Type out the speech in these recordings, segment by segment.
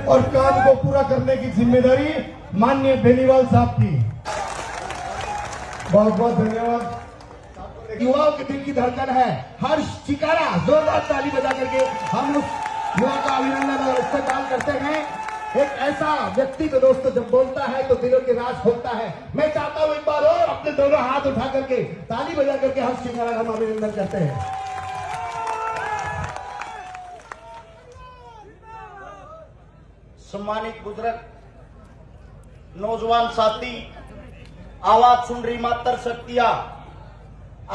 और काम को पूरा करने की जिम्मेदारी माननीय बेनीवाल साहब की। बहुत बहुत धन्यवाद। युवाओं के दिल की धड़कन है हर्ष चिकारा, जोरदार ताली बजा करके हम उस युवा का अभिनंदन और इस्तेमाल करते हैं। एक ऐसा व्यक्ति तो दोस्तों जब बोलता है तो दिलों के राज खोलता है। मैं चाहता हूं एक बार और अपने दोनों हाथ उठा करके ताली बजा करके हर्ष चिकारा का हम अभिनंदन करते हैं। सम्मानित बुजुर्ग, नौजवान साथी, आवाज सुन रही मातर शक्तियां,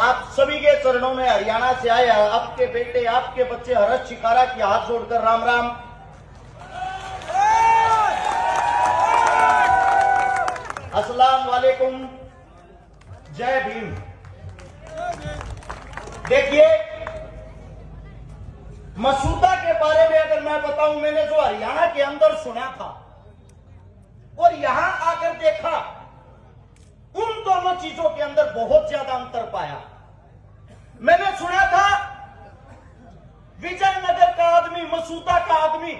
आप सभी के चरणों में हरियाणा से आए आपके बेटे, आपके बच्चे हर्ष चिकारा की हाथ जोड़कर राम राम। अस्सलाम वालेकुम, जय भीम। देखिए, मसूदा के बारे में अगर मैं बताऊं, मैंने जो हरियाणा के अंदर सुना था और यहां आकर देखा, उन दोनों चीजों के अंदर बहुत ज्यादा अंतर पाया। मैंने सुना था विजयनगर का आदमी, मसूदा का आदमी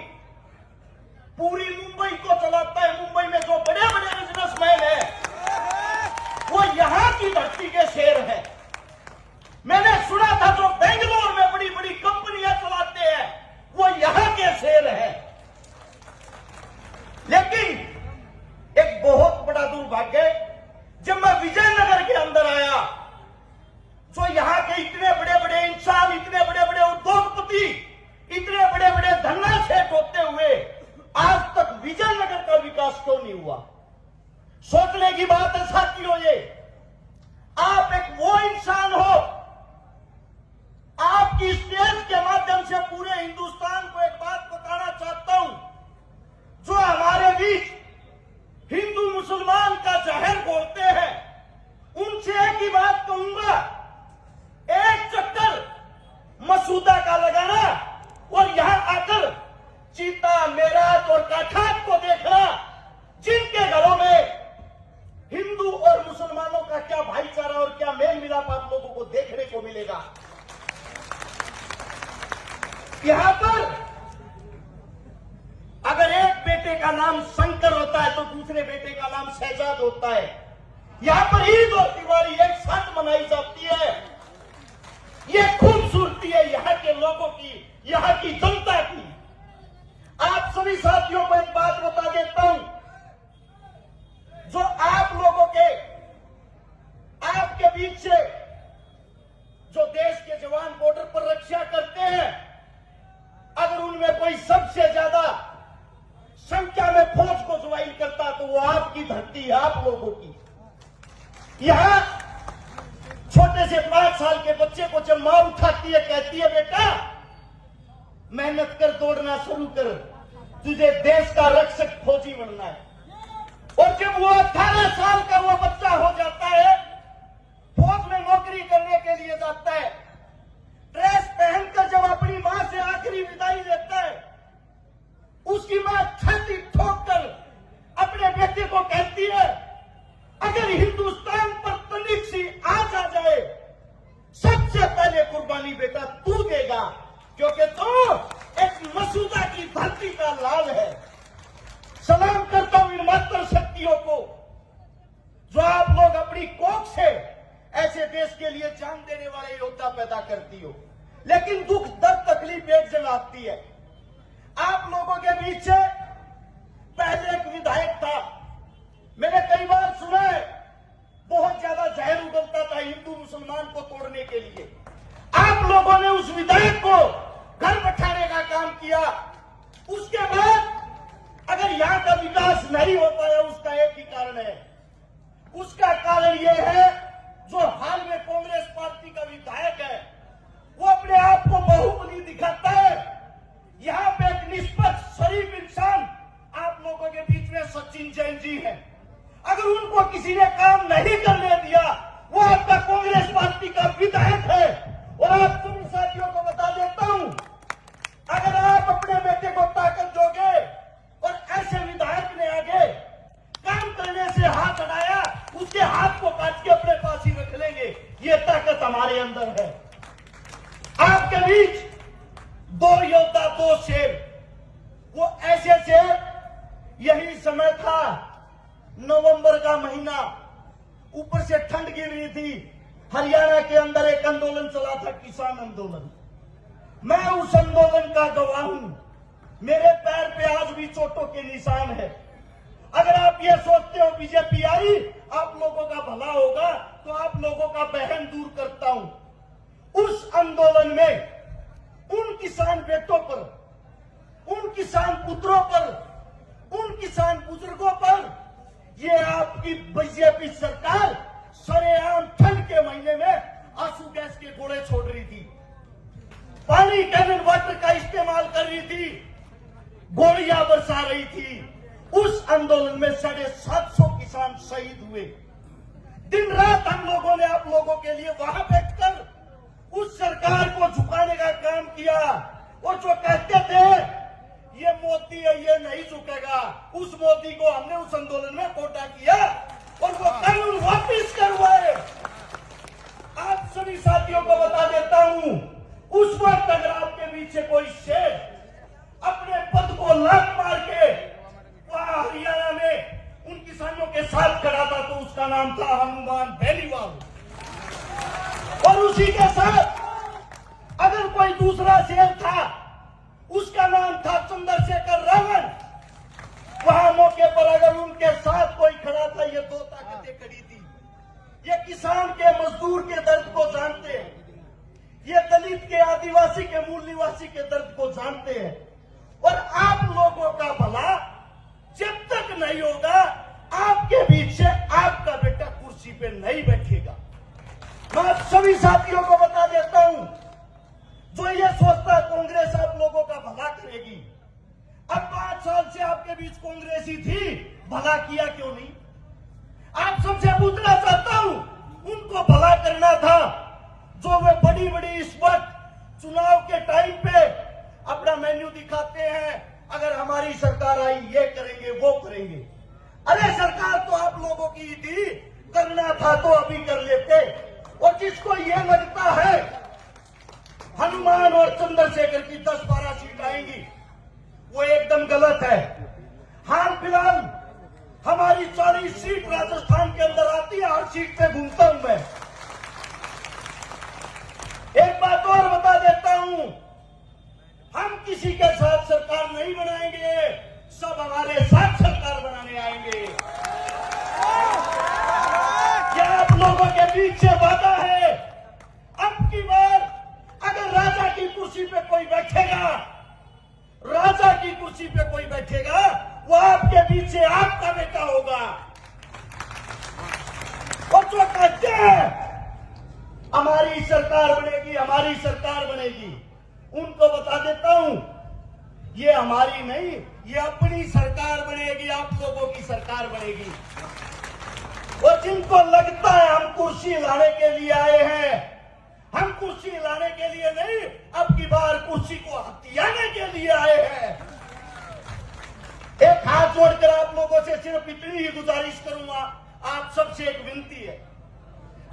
पूरी मुंबई को चलाता है। मुंबई में जो बड़े बड़े बिजनेसमैन है वो यहां की धरती के शेर है। मैंने सुना था जो बेंगलोर में बड़ी बड़ी कंपनियां चलाते हैं वो यहां के शेर है। लेकिन एक बहुत बड़ा दुर्भाग्य, जब मैं विजयनगर के अंदर आया, जो यहां के इतने बड़े बड़े इंसान, इतने बड़े बड़े उद्योगपति, इतने बड़े बड़े धन्ना सेठ होते हुए आज तक विजयनगर का विकास क्यों नहीं हुआ? सोचने की बात है साथियों। ये आप एक वो इंसान हो, आपकी स्टेज के माध्यम से पूरे हिंदुस्तान को एक बात बताना चाहता हूं। जो हमारे बीच हिंदू मुसलमान का जहर बोलते हैं, उनसे एक ही बात कहूंगा, एक चक्कर मसूदा का लगाना और यहां आकर चीता, मेरात और काठात को देखना, जिनके घरों में हिंदू और मुसलमानों का क्या भाईचारा और क्या मेल मिलाप आप लोगों को देखने को मिलेगा। यहां पर अगर एक बेटे का नाम शंकर होता है तो दूसरे बेटे का नाम शहजाद होता है। यहां पर ईद और दिवाली एक साथ मनाई जाती है। यह खूबसूरती है यहां के लोगों की, यहां की जनता की। आप सभी साथियों को एक बात बता देता हूं, जो आप लोगों के, आपके बीच से जो देश के जवान बॉर्डर पर रक्षा करते हैं, अगर उनमें कोई सबसे ज्यादा संख्या में फौज को ज्वाइन करता तो वो आपकी धरती है, आप लोगों की। यहां छोटे से 5 साल के बच्चे को जब मां उठाती है, कहती है बेटा मेहनत कर, दौड़ना शुरू कर, तुझे देश का रक्षक फौजी बनना है। और जब वो 18 साल का वो बच्चा हो जाता है, फौज में नौकरी करने के लिए जाता है, ड्रेस पहनकर जब अपनी मां से आखिरी विदाई लेता है, उसकी मां छाती ठोककर अपने बेटे को कहती है, अगर हिंदुस्तान पर तनिक सी आंच आ जाए, सबसे पहले कुर्बानी बेटा तू देगा, क्योंकि तू एक मसूदा की धरती का लाल है। सलाम करता हूं इन मातर शक्तियों को, जो आप लोग अपनी कोख से ऐसे देश के लिए जान देने वाले योद्धा पैदा करती हो। लेकिन दुख, दर्द, तकलीफ एक जगह आती है। आप लोगों के बीच से पहले एक विधायक था, मैंने कई बार सुना है, बहुत ज्यादा जहर उगलता था हिंदू मुसलमान को तोड़ने के लिए। आप लोगों ने उस विधायक को घर बैठाने का काम किया। उसके बाद अगर यहां का विकास नहीं हो पाया, उसका एक ही कारण है। उसका कारण यह है, जो हाल में कांग्रेस पार्टी का विधायक है, वो अपने आप को बाहुबली दिखाता है। यहां पे एक निष्पक्ष शरीफ इंसान आप लोगों के बीच में सचिन जैन जी है। अगर उनको किसी ने काम नहीं करने दिया, वो आपका कांग्रेस पार्टी का विधायक है। और आप सभी साथियों को बता देता हूं, अगर आप अपने बेटे को ताकत दोगे और ऐसे विधायक ने आगे काम करने से हाथ हटाया, उसके हाथ को काट के अपने पास ही रख लेंगे। ये ताकत हमारे अंदर है। आपके बीच 2 योद्धा, 2 शेर, वो ऐसे शेर यही समय था, नवंबर का महीना, ऊपर से ठंड गिर रही थी। हरियाणा के अंदर एक आंदोलन चला था, किसान आंदोलन। मैं उस आंदोलन का गवाह हूं। मेरे पैर पे आज भी चोटों के निशान है। अगर आप ये सोचते हो बीजेपी आई आप लोगों का भला होगा, तो आप लोगों का बहन दूर करता हूं। उस आंदोलन में उन किसान बेटों पर, उन किसान पुत्रों पर, उन किसान बुजुर्गों पर ये आपकी बीजेपी सरकार सरेआम ठंड के महीने में आंसू गैस के गोले छोड़ रही थी, पानी कैनन वाटर का इस्तेमाल कर रही थी, गोलियां बरसा रही थी। उस आंदोलन में 750 किसान शहीद हुए। दिन रात हम लोगों ने आप लोगों के लिए वहां बैठकर उस सरकार को झुकाने का काम किया। वो जो कहते थे ये मोदी है, ये नहीं झुकेगा, उस मोदी को हमने उस आंदोलन में कोटा किया और वो कानून वापिस करवाए। आप सभी साथियों को बता देता हूं, उस वक्त अगर आपके पीछे कोई शेर अपने पद को लात मार के वहां हरियाणा में उन किसानों के साथ खड़ा था, तो उसका नाम था हनुमान बेनीवाल। और उसी के साथ अगर कोई दूसरा शेर था, उसका नाम था चंद्रशेखर रावण। वहां मौके पर अगर उनके साथ कोई खड़ा था, ये दो ताकतें खड़ी थी। ये किसान के, मजदूर के दर्द को जानते हैं, ये दलित के, आदिवासी के, मूल निवासी के दर्द को जानते हैं। और आप लोगों का भला जब तक नहीं होगा, आपके बीच से आपका बेटा कुर्सी पे नहीं बैठेगा। मैं आप सभी साथियों को बता देता हूं, जो ये सोचता कांग्रेस आप लोगों का भला करेगी, अब 5 साल से आपके बीच कांग्रेस ही थी, भला किया क्यों नहीं? आप सबसे पूछना चाहता हूं, उनको भला करना था जो वे बड़ी बड़ी इस वक्त चुनाव के टाइम पे अपना मेन्यू दिखाते हैं, अगर हमारी सरकार आई ये करेंगे वो करेंगे। अरे सरकार तो आप लोगों की ही थी, करना था तो अभी कर लेते। और जिसको ये लगता है हनुमान और चंद्रशेखर की 10-12 सीट आएंगी, वो एकदम गलत है। हाल फिलहाल हमारी 40 सीट राजस्थान के अंदर आती है, हर सीट पे घूमता हूं मैं। एक बात और बता देता हूं, हम किसी के साथ सरकार नहीं बनाएंगे, सब हमारे साथ सरकार बनाने आएंगे। क्या आप लोगों के बीच से वादा है, अब की बार अगर राजा की कुर्सी पे कोई बैठेगा, राजा की कुर्सी पे कोई बैठेगा, वो आपके बीच से आपका बेटा होगा। और जो कहते हैं हमारी सरकार बनेगी, हमारी सरकार बनेगी, उनको बता देता हूं, ये हमारी नहीं, ये अपनी सरकार बनेगी, आप लोगों की सरकार बनेगी। और जिनको लगता है हम कुर्सी लाने के लिए आए हैं, हम कुर्सी लाने के लिए नहीं, अब की बार कुर्सी को हथियाने के लिए आए हैं। एक हाथ जोड़कर आप लोगों से सिर्फ इतनी ही गुजारिश करूंगा, आप सबसे एक विनती है,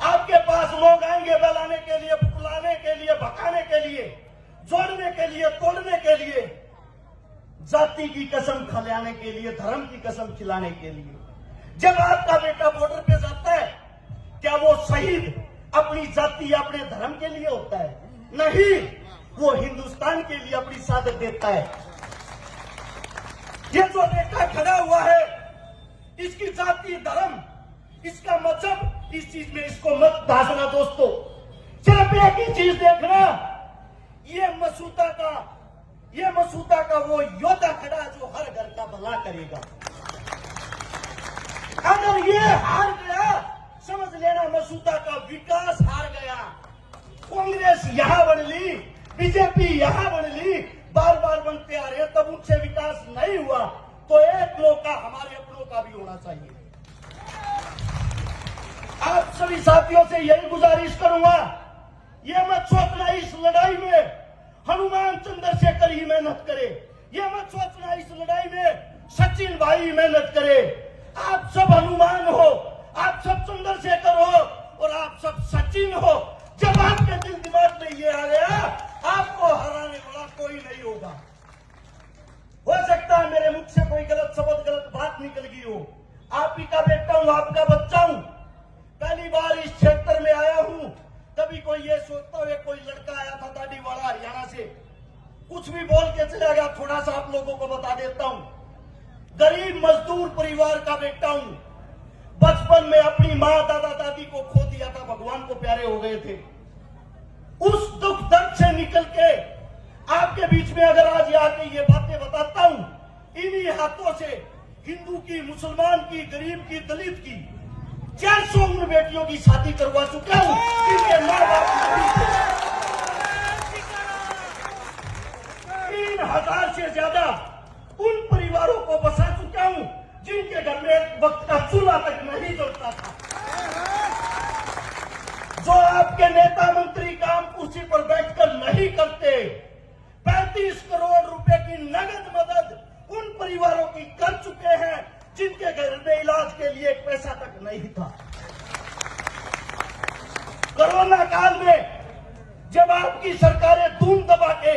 आपके पास लोग आएंगे बहलाने के लिए, पुलाने के लिए, भगाने के लिए, जोड़ने के लिए, तोड़ने के लिए, जाति की कसम खिलाने के लिए, धर्म की कसम खिलाने के लिए। जब आपका बेटा बॉर्डर पे जाता है, क्या वो शहीद अपनी जाति या अपने धर्म के लिए होता है? नहीं, वो हिंदुस्तान के लिए अपनी शहादत देता है। ये जो बेटा खड़ा हुआ है, इसकी जाति, धर्म, इसका मजहब, इस चीज में इसको मत दासना दोस्तों। सिर्फ एक ही चीज देखना, ये मसूदा का वो योद्धा खड़ा जो हर घर का भला करेगा। अगर ये हार गया, समझ लेना मसूदा का विकास हार गया। कांग्रेस यहां बन ली, बीजेपी यहां बन ली, बार बार बनते आ रहे हैं, तब उनसे विकास नहीं हुआ, तो एक मौका हमारे अपनों का भी होना चाहिए। आप सभी साथियों से यही गुजारिश करूंगा, ये मत सोचना इस लड़ाई में हनुमान चंद्रशेखर ही मेहनत करे, ये मत सोचना इस लड़ाई में सचिन भाई मेहनत करे। आप सब हनुमान हो, आप सब चंद्रशेखर हो और आप सब सचिन हो। जब आपके दिल दिमाग में ये आ गया, आपको हराने वाला कोई नहीं होगा। हो सकता सकता है मेरे मुख से कोई गलत शब्द गलत बात निकल गई हो। आप ही का बेटा हूं, आपका बच्चा हूं, पहली बार इस क्षेत्र में आया हूं। कभी कोई ये सोचता हुए कोई लड़का आया था दाढ़ी वाला हरियाणा से, कुछ भी बोल के चला गया। थोड़ा सा आप लोगों को बता देता हूं, गरीब मजदूर परिवार का बेटा हूं। बचपन में अपनी माँ दादा दादी को खो दिया था, भगवान को प्यारे हो गए थे। उस दुख दर्द से निकल के आपके बीच में अगर आज आके ये बातें बताता हूं, इन्हीं हाथों से हिंदू की, मुसलमान की, गरीब की, दलित की 400 उम्र बेटियों की शादी करवा चुका हूं, जिनके माँ बाप नहीं थे। 3000 से ज्यादा उन परिवारों को बसा चुका हूं जिनके घर में एक वक्त का चूल्हा तक नहीं जलता था। जो आपके नेता मंत्री काम कुर्सी पर बैठकर नहीं करते, 35 करोड़ रुपए की नगद मदद उन परिवारों की कर चुके हैं जिनके घर में इलाज के लिए एक पैसा तक नहीं था। कोरोना काल में जब आपकी सरकारें धूम दबा के,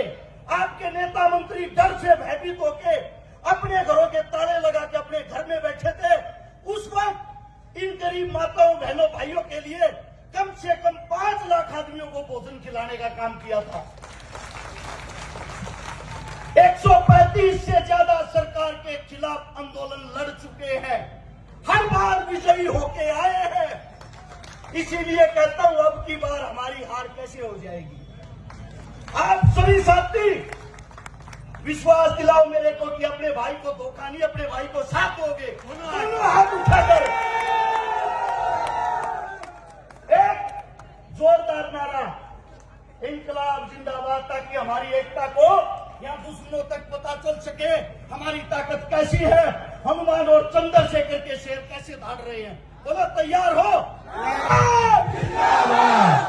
आपके नेता मंत्री डर से भयभीत होके अपने घरों के ताले लगा के अपने घर में बैठे थे, उस वक्त इन गरीब माताओं बहनों भाइयों के लिए कम से कम 5 लाख आदमियों को भोजन खिलाने का काम किया था। 135 से ज्यादा सरकार के खिलाफ आंदोलन लड़ चुके हैं, हर बार विजयी होके आए हैं। इसीलिए कहता हूं अब की बार हमारी हार कैसे हो जाएगी। आप सभी साथी विश्वास दिलाओ मेरे को कि अपने भाई को धोखा नहीं, अपने भाई को साथ दोगे। दोनों हाथ उठाकर एक जोरदार नारा, इंकलाब जिंदाबाद, ताकि हमारी एकता को या दुश्मनों तक पता चल सके हमारी ताकत कैसी है, हनुमान और चंद्रशेखर के शेर कैसे धाड़ रहे हैं। बोलो तैयार हो?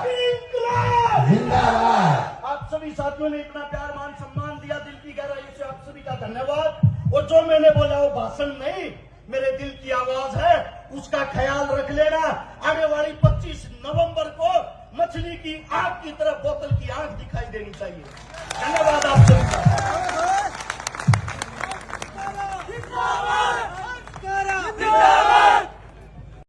इंकलाब जिंदाबाद। आप सभी साथियों ने इतना प्यार मान सम्मान दिया, दिल की गहराई से आप सभी का धन्यवाद। और जो मैंने बोला वो भाषण नहीं, मेरे दिल की आवाज है, उसका ख्याल रख लेना। आने वाली 25 नवंबर को मछली की आंख की तरफ बोतल की आंख दिखाई देनी चाहिए। धन्यवाद आप सभी का।